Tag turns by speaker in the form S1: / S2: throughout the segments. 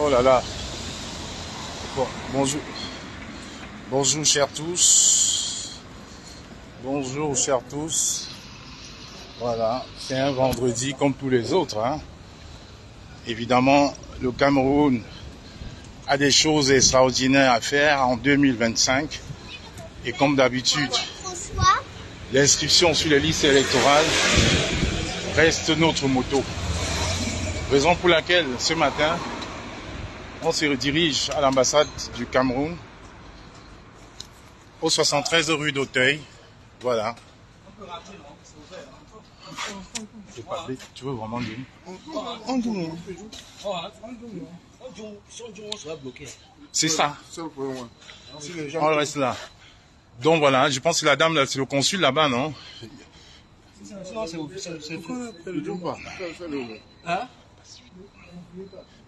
S1: Oh là là. Bon, bonjour. Bonjour chers tous. Bonjour chers tous. Voilà, c'est un vendredi comme tous les autres. Hein. Évidemment, le Cameroun a des choses extraordinaires à faire en 2025. Et comme d'habitude, l'inscription sur les listes électorales reste notre motto. Raison pour laquelle ce matin, on se redirige à l'ambassade du Cameroun, au 73 rue d'Auteuil. Voilà. Tu veux vraiment dire? C'est ça. On reste là. Donc voilà, je pense que la dame, c'est le consul là-bas, non?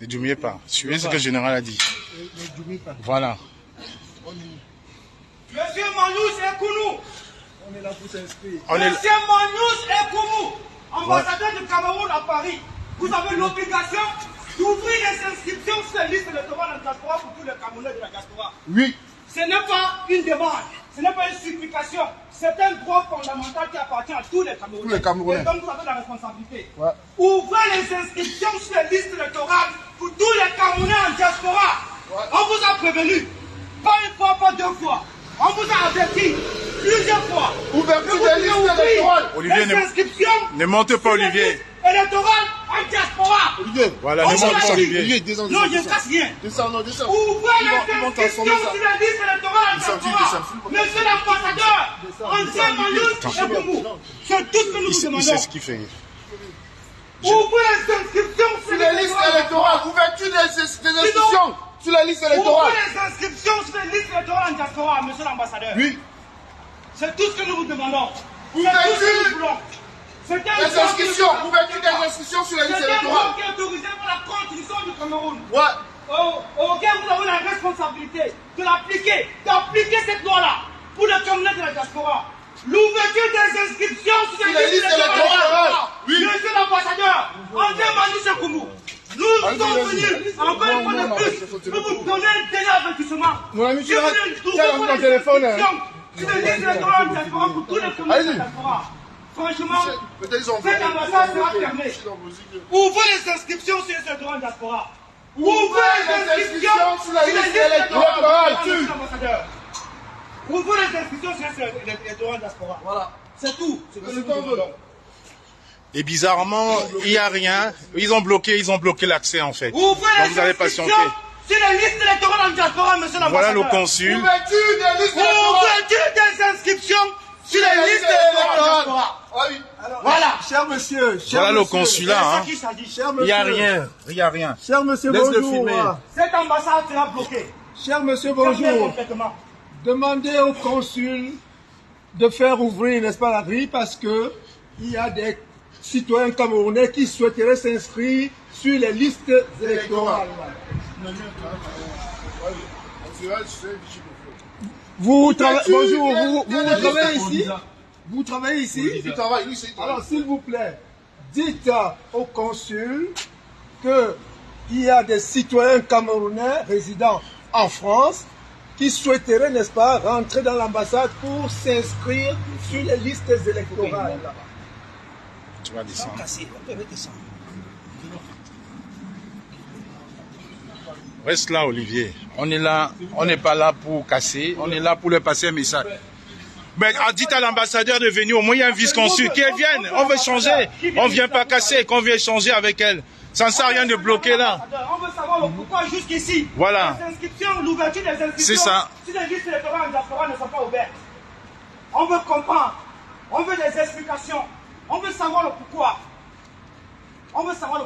S1: Ne doubliez pas. Suivez ce que le général a dit. Voilà.
S2: Monsieur Manous Ekounou.
S3: On est là pour s'inscrire.
S2: Monsieur Manous Ekounou, ambassadeur du Cameroun à Paris. Vous avez l'obligation d'ouvrir les inscriptions sur la liste électorale de la diaspora pour tous les Camerounais de la diaspora.
S3: Oui.
S2: Ce n'est pas une demande, ce n'est pas une supplication. C'est un droit fondamental qui appartient à tous les Camerounais.
S3: Tous les Camerounais.
S2: Et donc vous avez la responsabilité.
S3: Ouais.
S2: Ouvrez les inscriptions sur les listes électorales pour tous les Camerounais en diaspora. Ouais. On vous a prévenu. Pas une fois, pas deux fois. On vous a averti plusieurs fois.
S3: Ouverture des listes électorales.
S1: Olivier, ne montez pas Olivier.
S2: Électorale en diaspora.
S3: Olivier.
S1: Voilà, ne montez pas Olivier.
S2: Non, je ne casse rien.
S3: Descends.
S2: Ouvrez les inscriptions sur la liste électorale en diaspora. Monsieur l'ambassadeur, André Manous Ekounou. C'est tout ce que nous vous demandons.
S1: Il sait ce qu'il fait.
S2: Ouvrez les inscriptions sur
S3: les listes électorales. Ouverture des inscriptions sur la liste électorale.
S2: Ouvrez les inscriptions sur les listes électorales en diaspora, monsieur l'ambassadeur.
S3: Oui.
S2: C'est tout ce que nous vous demandons.
S3: Ouverture des inscriptions. Ouverture des inscriptions sur la liste électorale.
S2: C'est un droit qui est autorisé par la Constitution du Cameroun.
S3: Ouais.
S2: Auquel vous avez la responsabilité de l'appliquer, d'appliquer cette loi-là pour les Camerounais de la diaspora. L'ouverture des inscriptions sur les listes électorales.
S3: Oui.
S2: Monsieur l'ambassadeur, André Manous Ekounou. Nous sommes venus, encore une fois de plus, pour vous donner un dernier avertissement.
S3: Mon ami, tu
S2: as
S3: ton téléphone.
S2: Sur les listes électorales de la diaspora pour tous les Camerounais de la diaspora. Franchement, cette ambassade sera fermée. Ouvrez les inscriptions sur les électorales de la diaspora. Ouvrez les inscriptions sur la liste électorale. Ouvrez les inscriptions sur les électorales de la diaspora. Voilà. C'est tout. C'est ce que nous voulons.
S1: Et bizarrement, il n'y a rien. Ils ont bloqué l'accès en fait.
S2: Ouvrez
S1: donc
S2: les
S1: vous allez patienter.
S2: Sur les listes électorales en diaspora, monsieur l'ambassadeur.
S1: Voilà le consul.
S3: Ouverture des listes électorales.
S2: Ouverture des inscriptions sur les listes électorales.
S3: Oui.
S2: Voilà.
S3: Cher monsieur.
S1: Voilà le consulat. Hein. Il n'y a rien. Il n'y a rien.
S3: Cher monsieur, bonjour.
S2: Cette ambassade sera bloquée.
S3: Cher monsieur, bonjour. Demandez au consul de faire ouvrir, n'est-ce pas, la grille parce que il y a des citoyens camerounais qui souhaiteraient s'inscrire sur les listes électorales. Vous travaillez ici? Vous travaillez ici?
S4: Oui, il travaille ici.
S3: Alors, s'il vous plaît, dites au consul qu'il y a des citoyens camerounais résidant en France qui souhaiteraient, n'est-ce pas, rentrer dans l'ambassade pour s'inscrire sur les listes électorales.
S1: Tu vas descendre. Reste là, Olivier. On est là, on n'est pas là pour casser, on est là pour leur passer un message. Mais dites à l'ambassadeur de venir, au moins il y a un vice-consul, qu'elle vienne, on veut changer. On ne vient pas casser, qu'on vient changer avec elle. Ça ne sert à rien de bloquer là.
S2: On veut savoir pourquoi jusqu'ici.
S1: Voilà.
S2: Les inscriptions, l'ouverture des inscriptions.
S1: C'est ça.
S2: Si les listes électorales en diaspora ne sont pas ouvertes. On veut comprendre. On veut des explications. On veut savoir le pourquoi.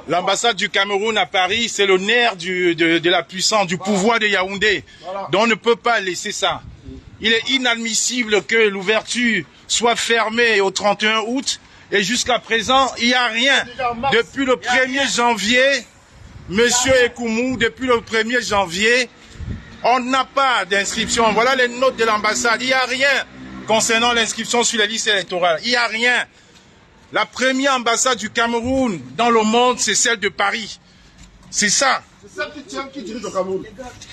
S1: L'ambassade du Cameroun à Paris, c'est le nerf de la puissance, du pouvoir de Yaoundé. Voilà. Donc on ne peut pas laisser ça. Il est inadmissible que l'ouverture soit fermée au 31 août et jusqu'à présent, il n'y a rien. Depuis le 1er janvier, monsieur Ekounou, depuis le 1er janvier, on n'a pas d'inscription. Voilà les notes de l'ambassade. Il n'y a rien concernant l'inscription sur les listes électorales. Il n'y a rien. La première ambassade du Cameroun dans le monde, c'est celle de Paris. C'est ça.
S3: C'est ça qui dirige le Cameroun.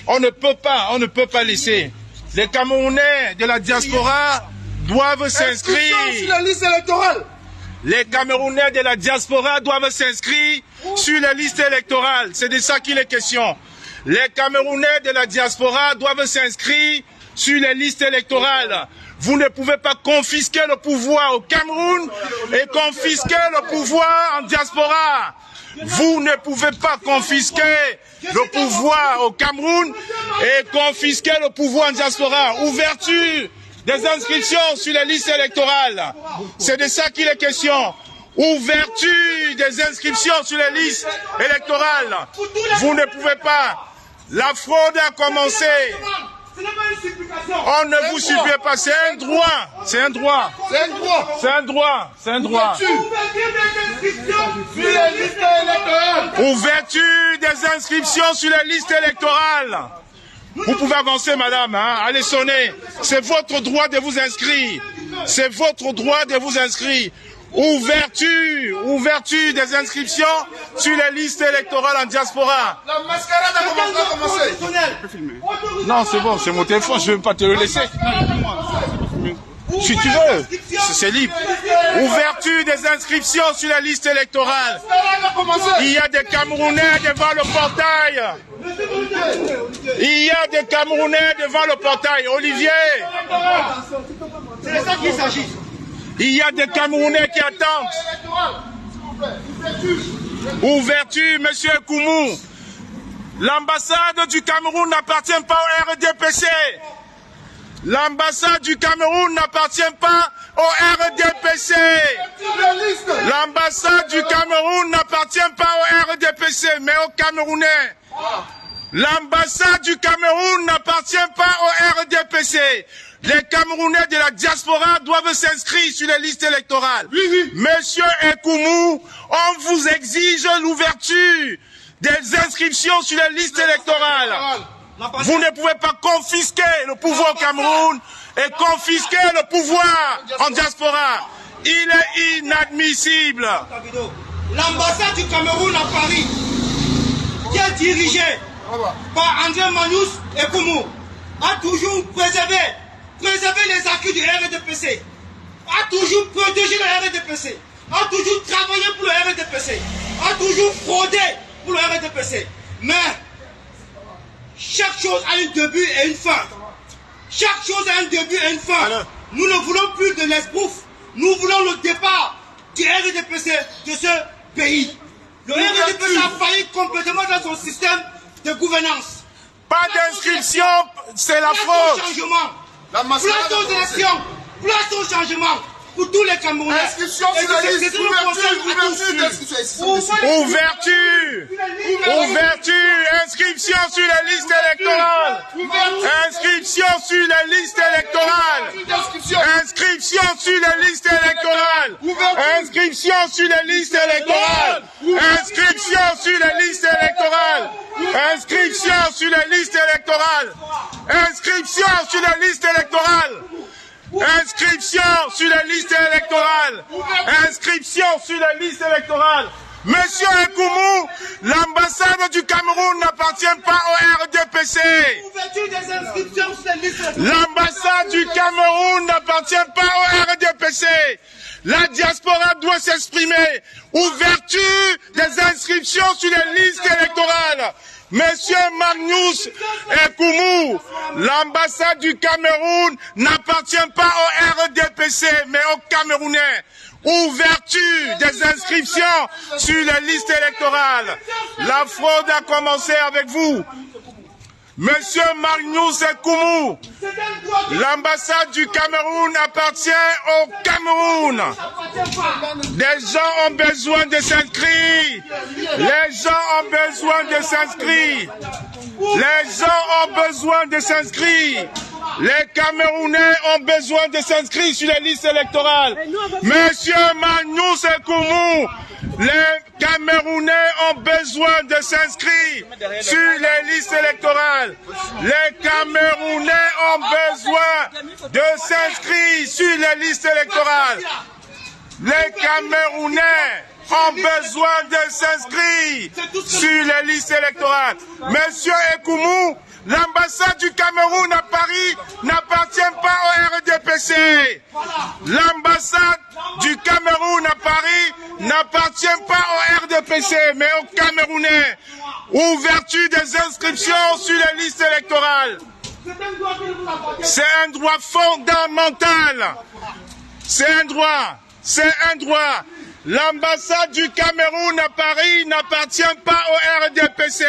S1: On ne peut pas laisser. Les Camerounais de la diaspora doivent s'inscrire.
S3: Sur la liste électorale.
S1: Les Camerounais de la diaspora doivent s'inscrire sur la liste électorale. C'est de ça qu'il est question. Les Camerounais de la diaspora doivent s'inscrire sur les listes électorales. Vous ne pouvez pas confisquer le pouvoir au Cameroun et confisquer le pouvoir en diaspora. Vous ne pouvez pas confisquer le pouvoir au Cameroun et confisquer le pouvoir en diaspora. Ouverture des inscriptions sur les listes électorales. C'est de ça qu'il est question. Ouverture des inscriptions sur les listes électorales. Vous ne pouvez pas. La fraude a commencé. On ne vous supplie pas. C'est un droit. C'est un droit.
S3: C'est un droit.
S1: C'est un droit. C'est un droit. Ouverture des inscriptions sur les listes électorales. Vous pouvez avancer, madame, hein? Allez sonner. C'est votre droit de vous inscrire. C'est votre droit de vous inscrire. Ouverture des inscriptions sur les listes électorales en diaspora.
S3: La mascarade a commencé.
S1: Non, c'est bon, c'est mon téléphone, je ne vais pas te le laisser. Si tu veux, c'est libre. Ouverture des inscriptions sur la liste électorale. Il y a des Camerounais devant le portail. Il y a des Camerounais devant le portail. Olivier.
S2: C'est de ça qu'il s'agit.
S1: Il y a des Camerounais qui attendent. Ouverture, monsieur Koumou. L'ambassade du Cameroun n'appartient pas au RDPC. L'ambassade du Cameroun n'appartient pas au RDPC. L'ambassade du Cameroun n'appartient pas au RDPC, mais aux Camerounais. L'ambassade du Cameroun n'appartient pas au RDPC. Les Camerounais de la diaspora doivent s'inscrire sur les listes électorales. Oui. Monsieur Ekoumou, on vous exige l'ouverture des inscriptions sur les listes électorales. Vous ne pouvez pas confisquer le pouvoir au Cameroun et confisquer le pouvoir en diaspora. Il est inadmissible.
S2: L'ambassade du Cameroun à Paris, qui est dirigée par André Manous Ekoumou, a toujours préservé les acquis du RDPC, a toujours protégé le RDPC, a toujours travaillé pour le RDPC, a toujours fraudé pour le RDPC. Mais chaque chose a un début et une fin. Chaque chose a un début et une fin. Nous ne voulons plus de l'esbrouf. Nous voulons le départ du RDPC de ce pays. Le RDPC a failli complètement dans son système de gouvernance.
S1: Pas d'inscription, c'est la fraude.
S2: Place aux élections, place au changement pour tous les Camerounais.
S3: Inscription sur la liste,
S1: ouverture, inscription sur la liste électorale. Inscription sur la liste électorale. Inscription sur la liste électorale. Inscription sur la liste électorale. Inscription sur la liste électorale. Inscription sur la liste électorale. Inscription sur la liste électorale. Inscription sur la liste électorale. Inscription sur la liste électorale. Monsieur Ekoumou, l'ambassade du Cameroun n'appartient pas au RDPC. L'ambassade du Cameroun n'appartient pas au RDPC. La diaspora doit s'exprimer. Ouverture des inscriptions sur les listes électorales. Monsieur Magnus Ekoumou, l'ambassade du Cameroun n'appartient pas au RDPC, mais aux Camerounais. Ouverture des inscriptions sur les listes électorales. La fraude a commencé avec vous. Monsieur Magnus Ekoumou, l'ambassade du Cameroun appartient au Cameroun. Des gens ont besoin de s'inscrire. Les gens ont besoin de s'inscrire. Les gens ont besoin de s'inscrire. Les Camerounais ont besoin de s'inscrire sur les listes électorales. Monsieur Magnus Ekoumou, les Camerounais ont besoin de s'inscrire sur les listes électorales. Les Camerounais ont besoin de s'inscrire sur les listes électorales. Les Camerounais ont besoin de s'inscrire sur les listes électorales. Monsieur Ekoumou, l'ambassade du Cameroun à Paris n'appartient pas au RDPC. L'ambassade du Cameroun à Paris n'appartient pas au RDPC, mais aux Camerounais. Ouverture des inscriptions sur les listes électorales. C'est un droit fondamental. C'est un droit. C'est un droit. L'ambassade du Cameroun à Paris n'appartient pas au RDPC.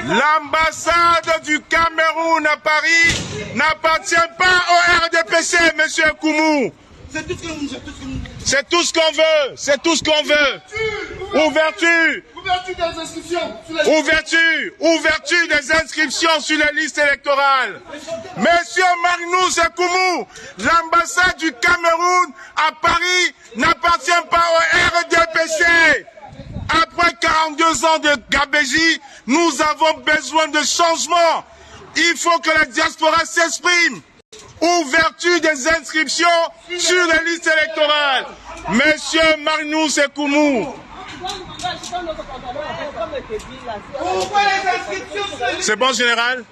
S1: L'ambassade du Cameroun à Paris n'appartient pas au RDPC, monsieur Koumou. C'est tout ce qu'on veut. C'est tout ce qu'on veut. Ouverture.
S4: Ouverture des inscriptions.
S1: Ouverture des inscriptions sur les listes électorales. Monsieur Magnus Koumou, l'ambassade du Cameroun à Paris n'appartient pas au RDPC. Après 42 ans de gabégie, nous avons besoin de changement. Il faut que la diaspora s'exprime. Ouverture des inscriptions sur les listes électorales. Monsieur Magnus Koumou. C'est bon, général?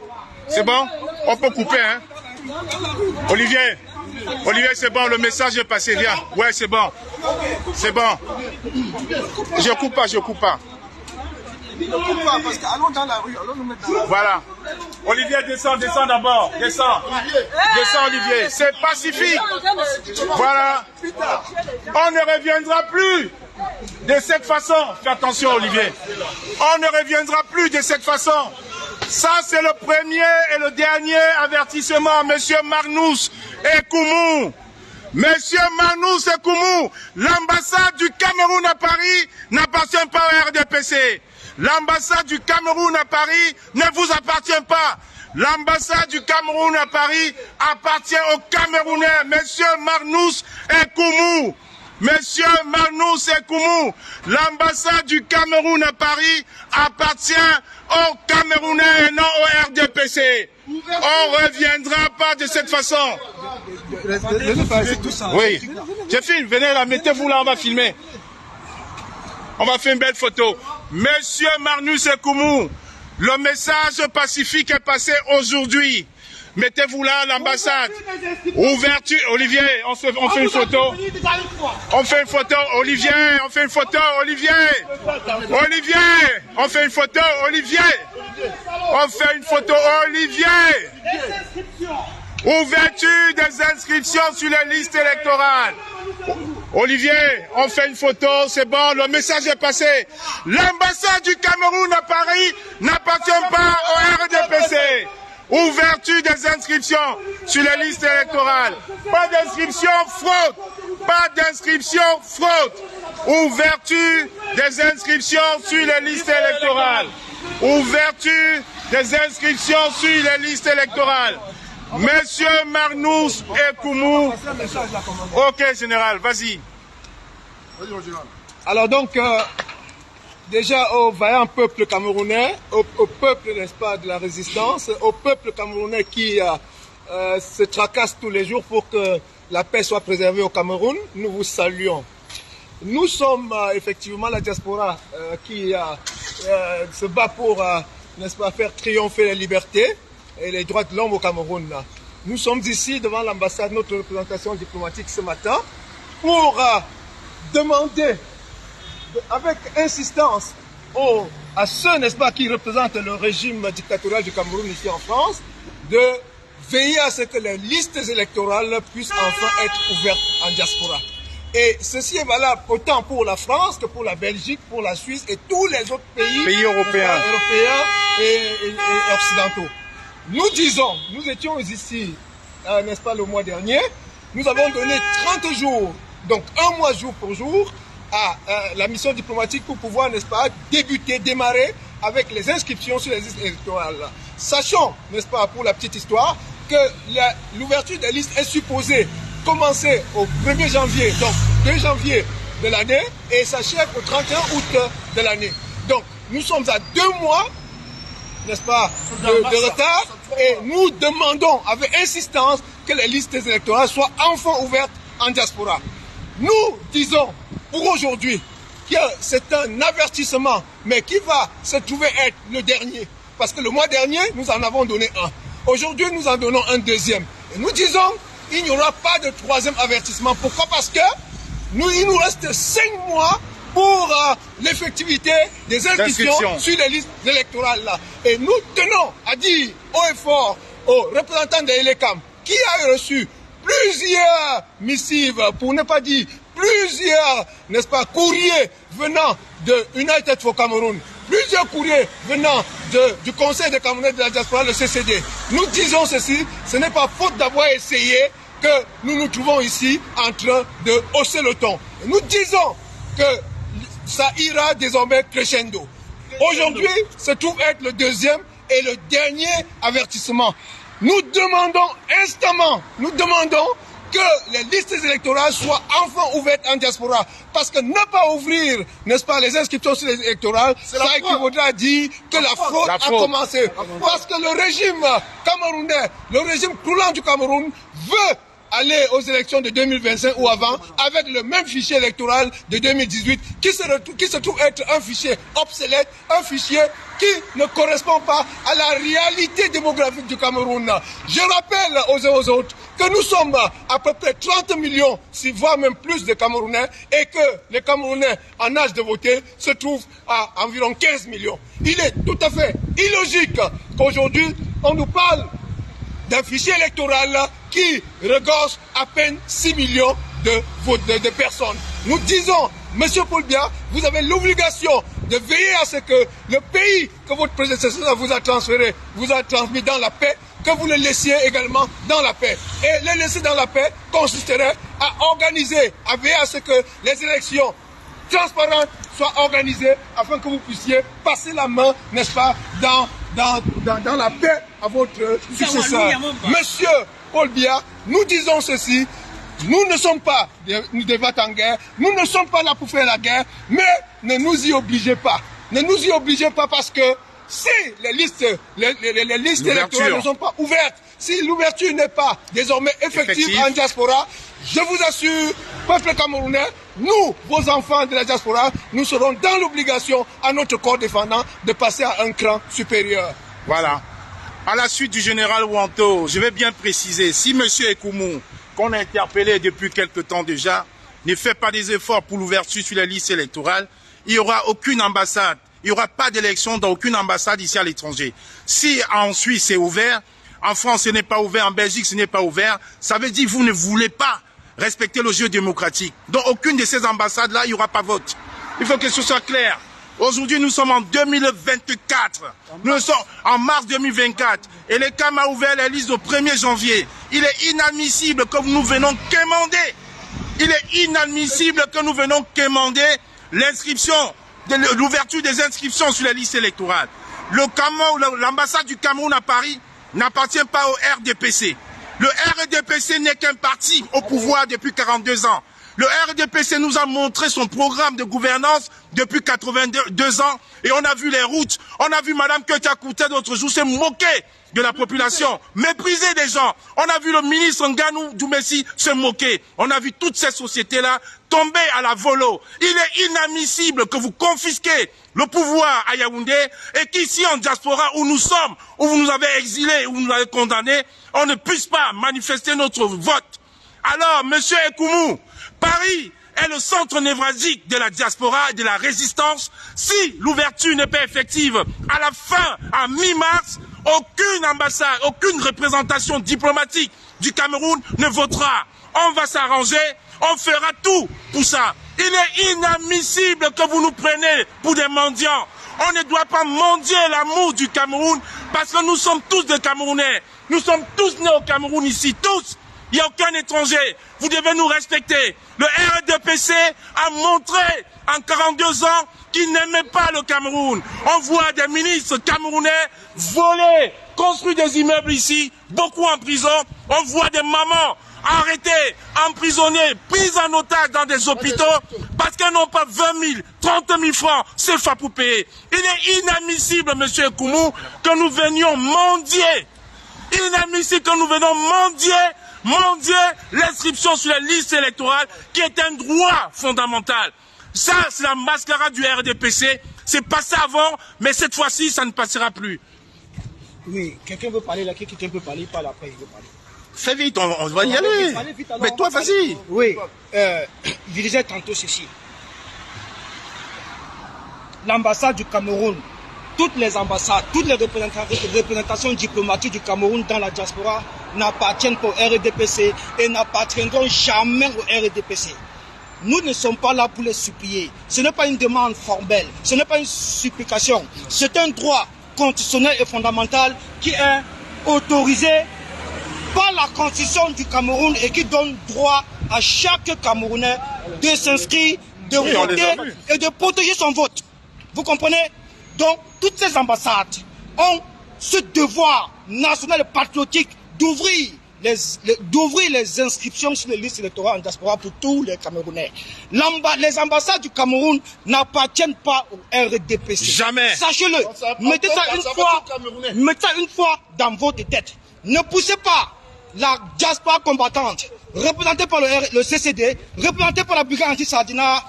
S1: C'est bon? On peut couper, hein? Olivier, c'est bon, le message est passé, viens. Ouais, c'est bon. C'est bon. Je coupe pas.
S3: Ne coupe pas, parce qu'allons dans la rue, allons nous mettre dans la rue.
S1: Voilà. Olivier, descends d'abord. Descends, Olivier. C'est pacifique. Voilà. On ne reviendra plus de cette façon. Fais attention, Olivier. On ne reviendra plus de cette façon. Ça, c'est le premier et le dernier avertissement, monsieur Magnus Koumou. Monsieur Magnus Koumou, l'ambassade du Cameroun à Paris n'appartient pas au RDPC. L'ambassade du Cameroun à Paris ne vous appartient pas. L'ambassade du Cameroun à Paris appartient aux Camerounais. Monsieur Magnus Koumou. Monsieur Magnus Koumou, l'ambassade du Cameroun à Paris appartient aux Camerounais et non au RDPC. On ne reviendra pas de cette façon. Oui, je filme, venez là, mettez-vous là, on va filmer. On va faire une belle photo. Monsieur Magnus Koumou, le message pacifique est passé aujourd'hui. Mettez-vous là, l'ambassade. Ouverture. Olivier, on fait une photo. On fait une photo. Olivier, on fait une photo. Olivier, on fait une photo. Olivier, on fait une photo. Olivier. Ouverture des inscriptions sur les listes électorales. Olivier, on fait une photo, c'est bon, le message est passé. L'ambassade du Cameroun à Paris n'appartient pas au RDPC. Ouverture des inscriptions sur les listes électorales. Pas d'inscription fraude. Pas d'inscription fraude. Ouverture des inscriptions sur les listes électorales. Ouverture des inscriptions sur les listes électorales. Monsieur Magnus Koumou. Ok, général, vas-y.
S3: Alors donc, déjà au vaillant peuple camerounais, au peuple, n'est-ce pas, de la résistance, au peuple camerounais qui se tracasse tous les jours pour que la paix soit préservée au Cameroun, nous vous saluons. Nous sommes effectivement la diaspora qui se bat pour, n'est-ce pas, faire triompher la liberté et les droits de l'homme au Cameroun. Nous sommes ici devant l'ambassade, notre représentation diplomatique ce matin, pour demander avec insistance à ceux, n'est-ce pas, qui représentent le régime dictatorial du Cameroun ici en France, de veiller à ce que les listes électorales puissent enfin être ouvertes en diaspora. Et ceci est valable autant pour la France que pour la Belgique, pour la Suisse et tous les autres pays européens et occidentaux. Nous disons, nous étions ici, n'est-ce pas, le mois dernier, nous avons donné 30 jours, donc un mois jour pour jour, à la mission diplomatique pour pouvoir, n'est-ce pas, démarrer avec les inscriptions sur les listes électorales. Sachons, n'est-ce pas, pour la petite histoire, que l'ouverture des listes est supposée commencer au 1er janvier, donc 2 janvier de l'année, et s'achève au 31 août de l'année. Donc, nous sommes à 2 mois, n'est-ce pas, de retard, et nous demandons avec insistance que les listes électorales soient enfin ouvertes en diaspora. Nous disons pour aujourd'hui, c'est un avertissement, mais qui va se trouver être le dernier. Parce que le mois dernier, nous en avons donné un. Aujourd'hui, nous en donnons un deuxième. Et nous disons, il n'y aura pas de troisième avertissement. Pourquoi? Parce que il nous reste 5 mois pour l'effectivité des inscriptions sur les listes électorales là. Et nous tenons à dire haut et fort aux représentants de l'ELECAM qui a reçu plusieurs missives, pour ne pas dire plusieurs, n'est-ce pas, courriers venant de United for Cameroon, plusieurs courriers venant du Conseil des Camerounais de la diaspora, le CCD. Nous disons ceci, ce n'est pas faute d'avoir essayé que nous nous trouvons ici en train de hausser le ton. Et nous disons que ça ira désormais crescendo. Aujourd'hui, se trouve être le deuxième et le dernier avertissement. Nous demandons instamment, que les listes électorales soient enfin ouvertes en diaspora. Parce que ne pas ouvrir, n'est-ce pas, les inscriptions sur les électorales, ça équivaudra dire que la fraude a commencé. Parce que le régime camerounais, le régime croulant du Cameroun veut aller aux élections de 2025 ou avant avec le même fichier électoral de 2018 qui se trouve être un fichier obsolète, un fichier qui ne correspond pas à la réalité démographique du Cameroun. Je rappelle aux uns aux autres que nous sommes à peu près 30 millions, voire même plus de Camerounais, et que les Camerounais en âge de voter se trouvent à environ 15 millions. Il est tout à fait illogique qu'aujourd'hui on nous parle d'un fichier électoral qui regorge à peine 6 millions de personnes. Nous disons, Monsieur Paul Biya, vous avez l'obligation de veiller à ce que le pays que votre prédécesseur vous a transféré, vous a transmis dans la paix, que vous le laissiez également dans la paix. Et le laisser dans la paix consisterait à organiser, à veiller à ce que les élections transparentes soient organisées afin que vous puissiez passer la main, n'est-ce pas, dans la paix à votre successeur. Monsieur Paul Biya, nous disons ceci, nous ne sommes pas des va-t-en-guerre, nous ne sommes pas là pour faire la guerre, mais ne nous y obligez pas. Ne nous y obligez pas parce que si les listes électorales ne sont pas ouvertes, si l'ouverture n'est pas désormais effective en diaspora, je vous assure, peuple camerounais, nous, vos enfants de la diaspora, nous serons dans l'obligation à notre corps défendant de passer à un cran supérieur.
S1: Voilà. À la suite du général Wanto, je vais bien préciser, si M. Ekoumou, qu'on a interpellé depuis quelque temps déjà, ne fait pas des efforts pour l'ouverture sur les listes électorales, il n'y aura aucune ambassade, il n'y aura pas d'élection dans aucune ambassade ici à l'étranger. Si en Suisse c'est ouvert, en France ce n'est pas ouvert, en Belgique ce n'est pas ouvert, ça veut dire que vous ne voulez pas respecter le jeu démocratique. Dans aucune de ces ambassades-là, il n'y aura pas vote. Il faut que ce soit clair. Aujourd'hui, nous sommes en 2024. Nous sommes en mars 2024. Et le CAM a ouvert les listes au 1er janvier. Il est inadmissible que nous venons quémander. Il est inadmissible que nous venons quémander l'ouverture des inscriptions sur les listes électorales. L'ambassade du Cameroun à Paris n'appartient pas au RDPC. Le RDPC n'est qu'un parti au pouvoir depuis 42 ans. Le RDPC nous a montré son programme de gouvernance depuis 82 ans et on a vu les routes. On a vu Mme Ketia Kouté l'autre jour se moquer de la population, mépriser des gens. On a vu le ministre Nganou Doumessi se moquer. On a vu toutes ces sociétés-là tomber à la volo. Il est inadmissible que vous confisquez le pouvoir à Yaoundé et qu'ici en diaspora où nous sommes, où vous nous avez exilés, où vous nous avez condamnés, on ne puisse pas manifester notre vote. Alors, Monsieur Ekoumou, Paris est le centre névralgique de la diaspora et de la résistance. Si l'ouverture n'est pas effective à la fin, à mi-mars, aucune ambassade, aucune représentation diplomatique du Cameroun ne votera. On va s'arranger, on fera tout pour ça. Il est inadmissible que vous nous preniez pour des mendiants. On ne doit pas mendier l'amour du Cameroun parce que nous sommes tous des Camerounais. Nous sommes tous nés au Cameroun ici, tous. Il n'y a aucun étranger. Vous devez nous respecter. Le RDPC a montré en 42 ans qu'il n'aimait pas le Cameroun. On voit des ministres camerounais voler, construire des immeubles ici, beaucoup en prison. On voit des mamans arrêtées, emprisonnées, prises en otage dans des hôpitaux parce qu'elles n'ont pas 20 000, 30 000 francs CFA pour payer. Il est inadmissible, M. Ekoumou, que nous venions mendier. Inadmissible que nous venons mendier
S4: mendier l'inscription sur la liste électorale qui est un droit fondamental. Ça, c'est la mascarade du RDPC. C'est passé avant, mais cette fois-ci, ça ne passera plus.
S3: Oui, quelqu'un veut parler là, quelqu'un peut parler, pas après, il veut parler.
S4: Fais vite, on va y aller. Mais toi, vas-y.
S3: Oui, je disais tantôt ceci. L'ambassade du Cameroun, toutes les ambassades, toutes les représentations diplomatiques du Cameroun dans la diaspora n'appartiennent pas au RDPC et n'appartiendront jamais au RDPC. Nous ne sommes pas là pour les supplier. Ce n'est pas une demande formelle, ce n'est pas une supplication. C'est un droit constitutionnel et fondamental qui est autorisé par la Constitution du Cameroun et qui donne droit à chaque Camerounais de s'inscrire, de voter et de protéger son vote. Vous comprenez? Donc, toutes ces ambassades ont ce devoir national et patriotique d'ouvrir les inscriptions sur les listes électorales en diaspora pour tous les Camerounais. Les ambassades du Cameroun n'appartiennent pas au RDPC.
S4: Jamais.
S3: Sachez-le. Mettez ça une fois dans votre tête. Ne poussez pas la diaspora combattante, représentée par le CCD, représentée par la brigade anti-Sardina,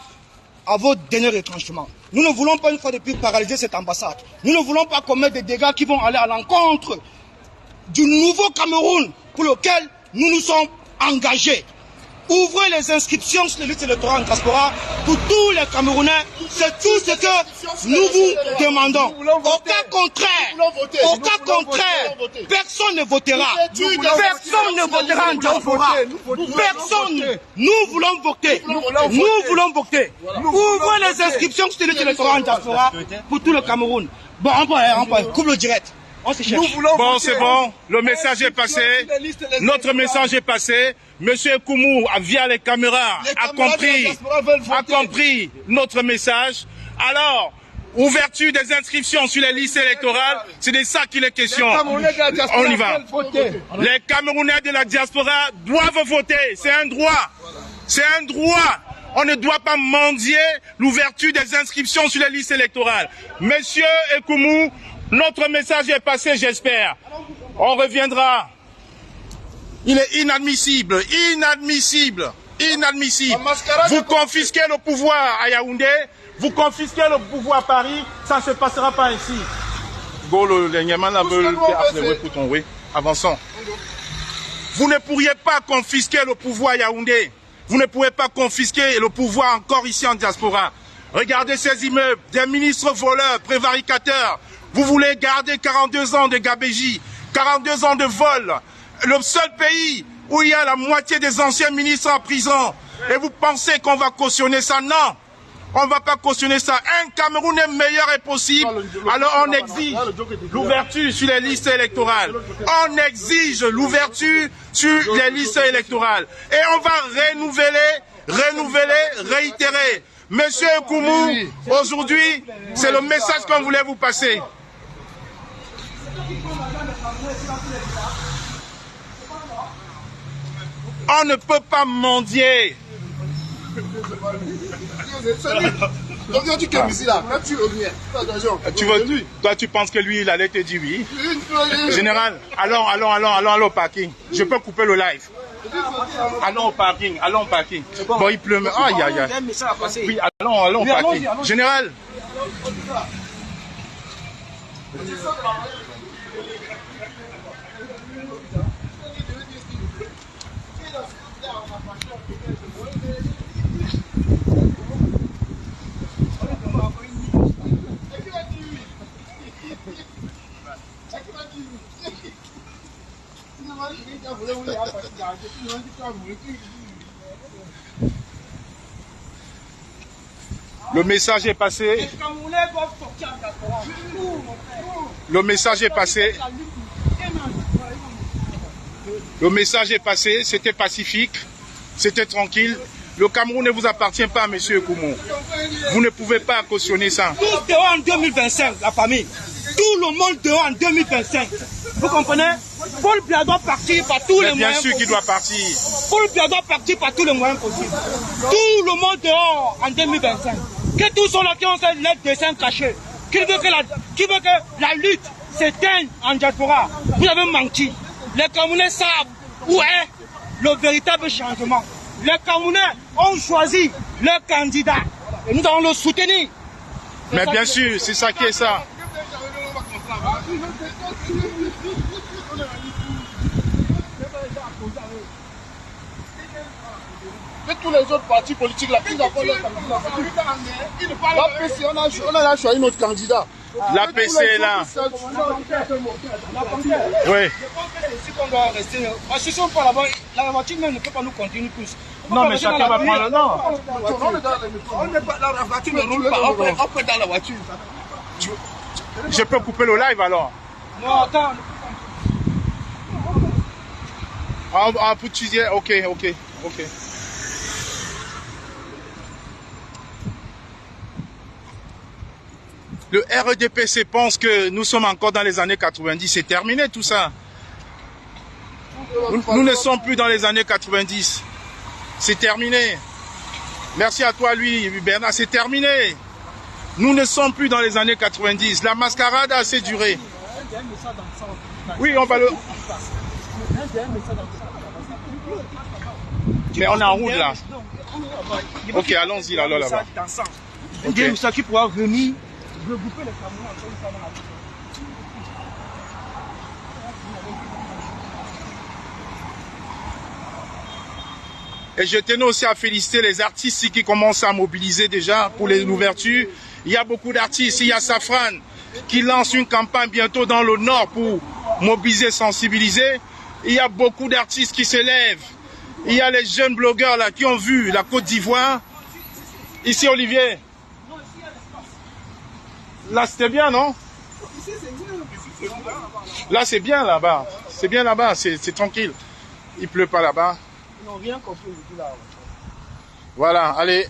S3: à votre dernier retranchement. Nous ne voulons pas une fois de plus paralyser cette ambassade. Nous ne voulons pas commettre des dégâts qui vont aller à l'encontre du nouveau Cameroun pour lequel nous nous sommes engagés. Ouvrez les inscriptions sur les listes électorales en diaspora pour tous les Camerounais. C'est tout ce que nous vous demandons. Au cas contraire, personne ne votera. Personne ne votera en diaspora. Personne. Nous voulons voter. Nous voulons voter. Ouvrez les inscriptions sur les listes électorales en diaspora pour tout le Cameroun. Bon, on peut coupe le direct.
S4: Bon, c'est bon. Le message est passé. Notre message est passé. Monsieur Koumou, via les caméras, a compris notre message. Alors, ouverture des inscriptions sur les listes électorales, c'est de ça qu'il est question. On y va. Les Camerounais de la diaspora doivent voter. C'est un droit. C'est un droit. On ne doit pas mendier l'ouverture des inscriptions sur les listes électorales. Monsieur Koumou, notre message est passé, j'espère. On reviendra. Il est inadmissible, inadmissible, inadmissible. Vous confisquez le pouvoir à Yaoundé, vous confisquez le pouvoir à Paris, ça ne se passera pas ainsi. Avançons. Vous ne pourriez pas confisquer le pouvoir à Yaoundé. Vous ne pouvez pas confisquer le pouvoir encore ici en diaspora. Regardez ces immeubles, des ministres voleurs, prévaricateurs. Vous voulez garder 42 ans de gabégie, 42 ans de vol. Le seul pays où il y a la moitié des anciens ministres en prison. Et vous pensez qu'on va cautionner ça? Non, on ne va pas cautionner ça. Un Camerounais meilleur est possible. Alors on exige l'ouverture sur les listes électorales. On exige l'ouverture sur les listes électorales. Et on va renouveler, réitérer. Monsieur Koumou, aujourd'hui, c'est le message qu'on voulait vous passer. On ne peut pas mendier. Toi, tu penses que lui, il allait te dire oui? Général, allons au parking. Je peux couper le live. Allons au parking, allons au parking. Bon, il pleut. Aïe, aïe, aïe. Oui, allons au parking. Général. Le message est passé. Le message est passé. Le message est passé. C'était pacifique. C'était tranquille. Le Cameroun ne vous appartient pas, monsieur Koumou. Vous ne pouvez pas cautionner ça.
S3: Tous dehors en 2025, la famille. Tout le monde dehors en 2025. Vous comprenez? Paul Biya doit partir par tous les moyens possibles.
S4: Bien sûr qu'il doit partir.
S3: Paul Biya doit partir par tous les moyens possibles. Tout le monde dehors en 2025. Que tous ceux-là qui ont fait les dessins cachés, qui veut que la lutte s'éteigne en diaspora. Vous avez menti. Les Camerounais savent où est
S2: le véritable changement. Les Camerounais ont choisi leur candidat et nous allons le soutenir.
S4: Mais bien sûr, c'est ça qui est ça.
S3: Mais tous les autres partis politiques là, ils ont leur candidat. L'APC, on a choisi notre candidat.
S4: L'APC est là. Oui.
S2: Je pense que c'est ici qu'on doit rester. Parce que si on ne pas là-bas, la voiture même ne peut pas nous continuer plus.
S4: Non, mais chacun va prendre le nord.
S3: On n'est pas dans la voiture, ne roule pas. On peut dans la voiture.
S4: Je peux couper le live alors.
S2: Non, attends.
S4: Ah, pour tu dire, ok. Le RDPC pense que nous sommes encore dans les années 90. C'est terminé tout ça. Nous ne sommes plus dans les années 90. C'est terminé. Merci à toi, lui, Bernard. C'est terminé. Nous ne sommes plus dans les années 90. La mascarade a assez duré. Oui, on va le... Mais on est en route là. Ok, allons-y là-bas.
S2: Il y a ça qui pourra venir regrouper les Camerounais.
S4: Et je tenais aussi à féliciter les artistes qui commencent à mobiliser déjà pour l'ouverture. Il y a beaucoup d'artistes. Il y a Safran qui lance une campagne bientôt dans le Nord pour mobiliser, sensibiliser. Il y a beaucoup d'artistes qui s'élèvent. Il y a les jeunes blogueurs là qui ont vu la Côte d'Ivoire. Ici, Olivier. Là, c'était bien, non? Là, c'est bien là-bas. C'est bien là-bas, c'est tranquille. Il pleut pas là-bas.
S2: Non, rien compris là.
S4: Voilà, allez.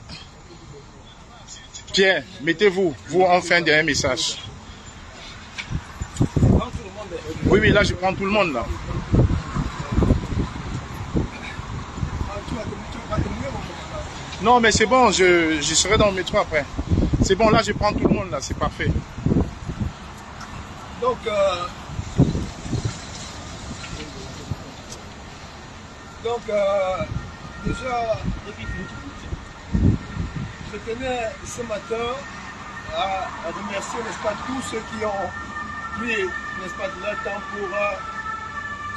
S4: Pierre, mettez-vous. Vous, on fait un dernier message. Oui, là, je prends tout le monde là. Non, mais c'est bon, je serai dans le métro après. C'est bon, là, je prends tout le monde, là, c'est parfait.
S3: Donc, déjà, je tenais ce matin à remercier, n'est-ce pas, tous ceux qui ont pris, n'est-ce pas, de leur temps pour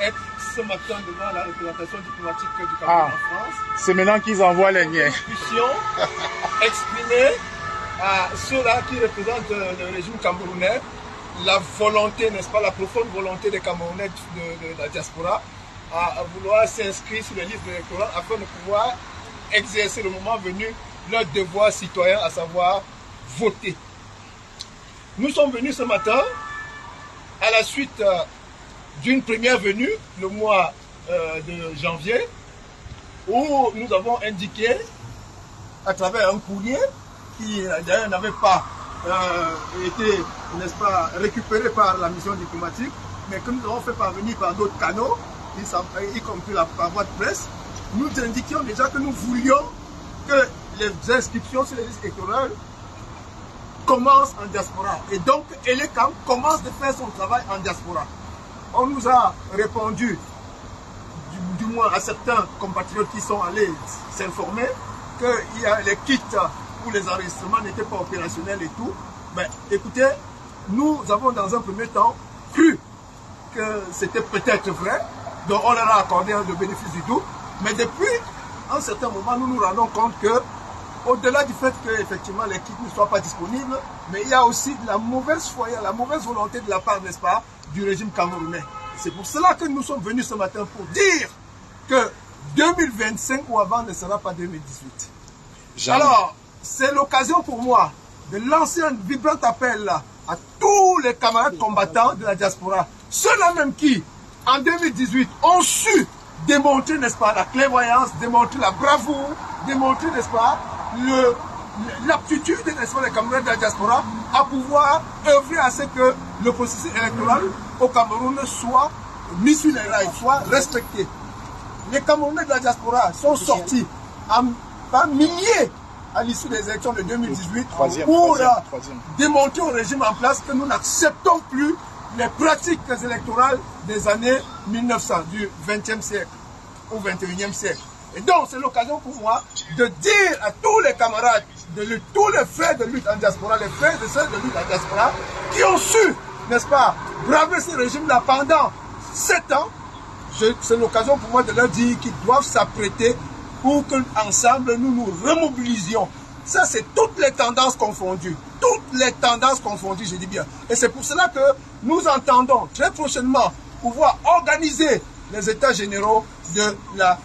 S3: être ce matin devant la représentation diplomatique du Cameroun en France.
S4: C'est maintenant qu'ils envoient les liens.
S3: Nous puissions exprimer à ceux-là qui représentent le régime camerounais la volonté, n'est-ce pas, la profonde volonté des Camerounais de la diaspora à vouloir s'inscrire sur les listes électorales afin de pouvoir exercer le moment venu leur devoir citoyen, à savoir voter. Nous sommes venus ce matin à la suite d'une première venue, le mois de janvier, où nous avons indiqué, à travers un courrier, qui d'ailleurs n'avait pas été, n'est-ce pas, récupéré par la mission diplomatique, mais que nous avons fait parvenir par d'autres canaux, y compris par voie de presse, nous indiquions déjà que nous voulions que les inscriptions sur les listes électorales commencent en diaspora. Et donc, Elecam commence de faire son travail en diaspora. On nous a répondu, du moins à certains compatriotes qui sont allés s'informer, que les kits pour les enregistrements n'étaient pas opérationnels et tout. Mais écoutez, nous avons dans un premier temps cru que c'était peut-être vrai, donc on leur a accordé le bénéfice du doute. Mais depuis un certain moment, nous nous rendons compte que, au-delà du fait que effectivement les kits ne soient pas disponibles, mais il y a aussi de la mauvaise foi, la mauvaise volonté de la part, n'est-ce pas, du régime camerounais. C'est pour cela que nous sommes venus ce matin pour dire que 2025 ou avant ne sera pas 2018. Jamais. Alors, c'est l'occasion pour moi de lancer un vibrant appel à tous les camarades combattants de la diaspora, ceux-là même qui, en 2018, ont su démontrer, n'est-ce pas, la clairvoyance, démontrer la bravoure, démontrer, n'est-ce pas, l'aptitude, n'est-ce pas, des Camerounais de la diaspora à pouvoir œuvrer à ce que le processus électoral au Cameroun soit mis sur les rails, soit respecté. Les Camerounais de la diaspora sont sortis par milliers à l'issue des élections de 2018 pour démontrer au régime en place que nous n'acceptons plus les pratiques électorales des années 1900, du XXe siècle. au XXIe siècle. Et donc, c'est l'occasion pour moi de dire à tous les camarades de lutte, tous les frères de lutte en diaspora, les frères et sœurs de lutte en diaspora, qui ont su, n'est-ce pas, braver ce régime-là pendant 7 ans, c'est l'occasion pour moi de leur dire qu'ils doivent s'apprêter pour qu'ensemble nous nous remobilisions. Ça, c'est toutes les tendances confondues. Toutes les tendances confondues, je dis bien. Et c'est pour cela que nous entendons très prochainement pouvoir organiser les états généraux de la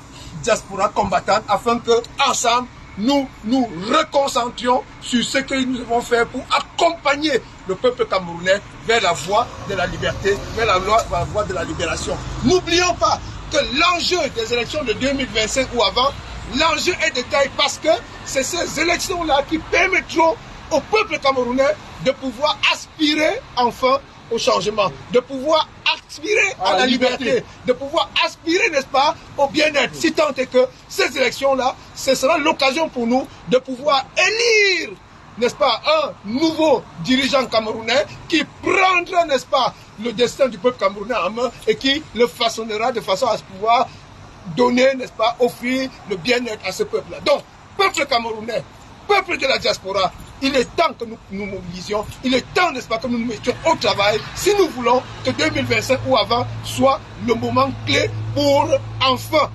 S3: diaspora combattante afin que ensemble nous nous reconcentrions sur ce que nous devons faire pour accompagner le peuple camerounais vers la voie de la liberté, vers la voie de la libération. N'oublions pas que l'enjeu des élections de 2025 ou avant, l'enjeu est de taille parce que c'est ces élections-là qui permettront au peuple camerounais de pouvoir aspirer enfin au changement, de pouvoir aspirer à la liberté, de pouvoir aspirer, n'est-ce pas, au bien-être. Si tant est que ces élections-là, ce sera l'occasion pour nous de pouvoir élire, n'est-ce pas, un nouveau dirigeant camerounais qui prendra, n'est-ce pas, le destin du peuple camerounais en main et qui le façonnera de façon à pouvoir donner, n'est-ce pas, offrir le bien-être à ce peuple-là. Donc, peuple camerounais, peuple de la diaspora, il est temps que nous nous mobilisions, il est temps, n'est-ce pas, que nous nous mettions au travail si nous voulons que 2025 ou avant soit le moment clé pour enfin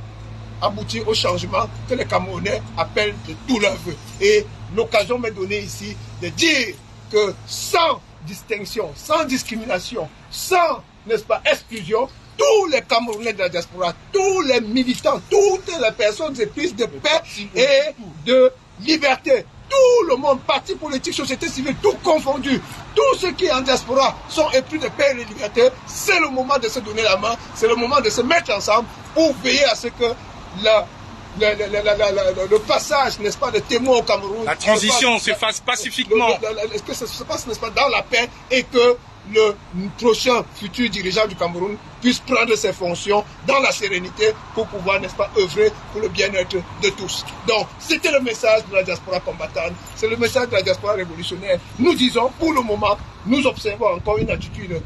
S3: aboutir au changement que les Camerounais appellent de tout leur vœu. Et l'occasion m'est donnée ici de dire que sans distinction, sans discrimination, sans, n'est-ce pas, exclusion, tous les Camerounais de la diaspora, tous les militants, toutes les personnes épices de paix et de liberté, tout le monde, parti politique, société civile, tout confondu, tous ceux qui en diaspora sont épris de paix et de liberté, c'est le moment de se donner la main, c'est le moment de se mettre ensemble pour veiller à ce que le passage, n'est-ce pas, de témoins au Cameroun,
S4: la transition se fasse pacifiquement,
S3: que ça se passe, n'est-ce pas, dans la paix et que le prochain futur dirigeant du Cameroun puisse prendre ses fonctions dans la sérénité pour pouvoir, n'est-ce pas, œuvrer pour le bien-être de tous. Donc, c'était le message de la diaspora combattante, c'est le message de la diaspora révolutionnaire. Nous disons, pour le moment, nous observons encore une attitude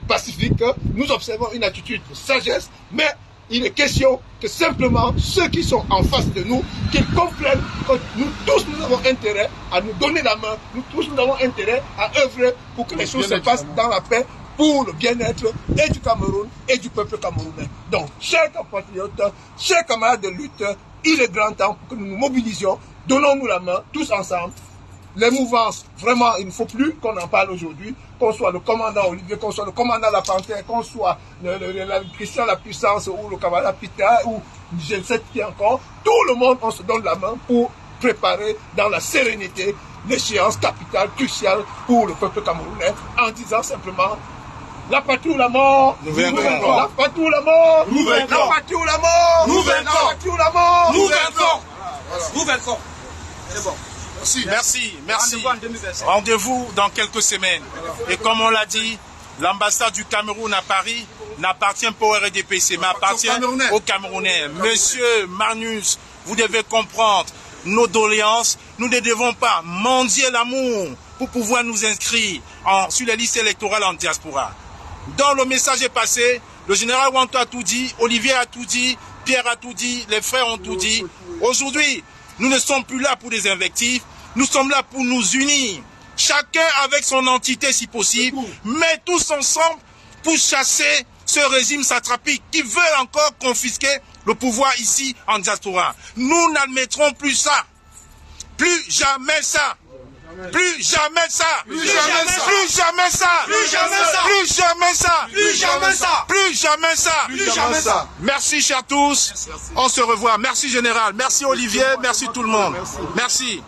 S3: pacifique, nous observons une attitude de sagesse, mais il est question que simplement ceux qui sont en face de nous, qu'ils comprennent que nous tous nous avons intérêt à nous donner la main, nous tous nous avons intérêt à œuvrer pour que les choses se passent dans la paix pour le bien-être et du Cameroun et du peuple camerounais. Donc, chers compatriotes, chers camarades de lutte, il est grand temps pour que nous nous mobilisions, donnons-nous la main tous ensemble. Les mouvances, vraiment, il ne faut plus qu'on en parle aujourd'hui, qu'on soit le commandant Olivier, qu'on soit le commandant La Panthère, qu'on soit Christian La Puissance ou le camarade Pita ou je ne sais qui encore, tout le monde, on se donne la main pour préparer dans la sérénité l'échéance capitale, cruciale pour le peuple camerounais, en disant simplement la patrie ou la mort,
S4: nous vaincrons.
S3: La patrie ou la mort,
S4: nous vaincrons.
S3: La patrie ou la mort,
S4: nous vaincrons.
S3: La patrie ou la mort,
S4: nous vaincrons.
S3: Nous vaincrons. C'est bon.
S4: Merci. Rendez-vous dans quelques semaines. Et comme on l'a dit, l'ambassade du Cameroun à Paris n'appartient pas au RDPC, mais appartient aux Camerounais. Monsieur Marnus, vous devez comprendre nos doléances. Nous ne devons pas mendier l'amour pour pouvoir nous inscrire sur les listes électorales en diaspora. Dans le message est passé, le général Wanto a tout dit, Olivier a tout dit, Pierre a tout dit, les frères ont tout dit. Aujourd'hui, nous ne sommes plus là pour des invectives, nous sommes là pour nous unir, chacun avec son entité si possible, mais tous ensemble pour chasser ce régime satrapique qui veut encore confisquer le pouvoir ici en diaspora. Nous n'admettrons plus ça, plus jamais ça. Plus jamais ça. Plus jamais ça. Plus jamais ça. Plus jamais ça. Plus jamais ça. Plus jamais ça. Plus jamais ça. Plus jamais ça. Merci chers tous. On se revoit. Merci général. Merci Olivier. Merci tout le monde. Merci.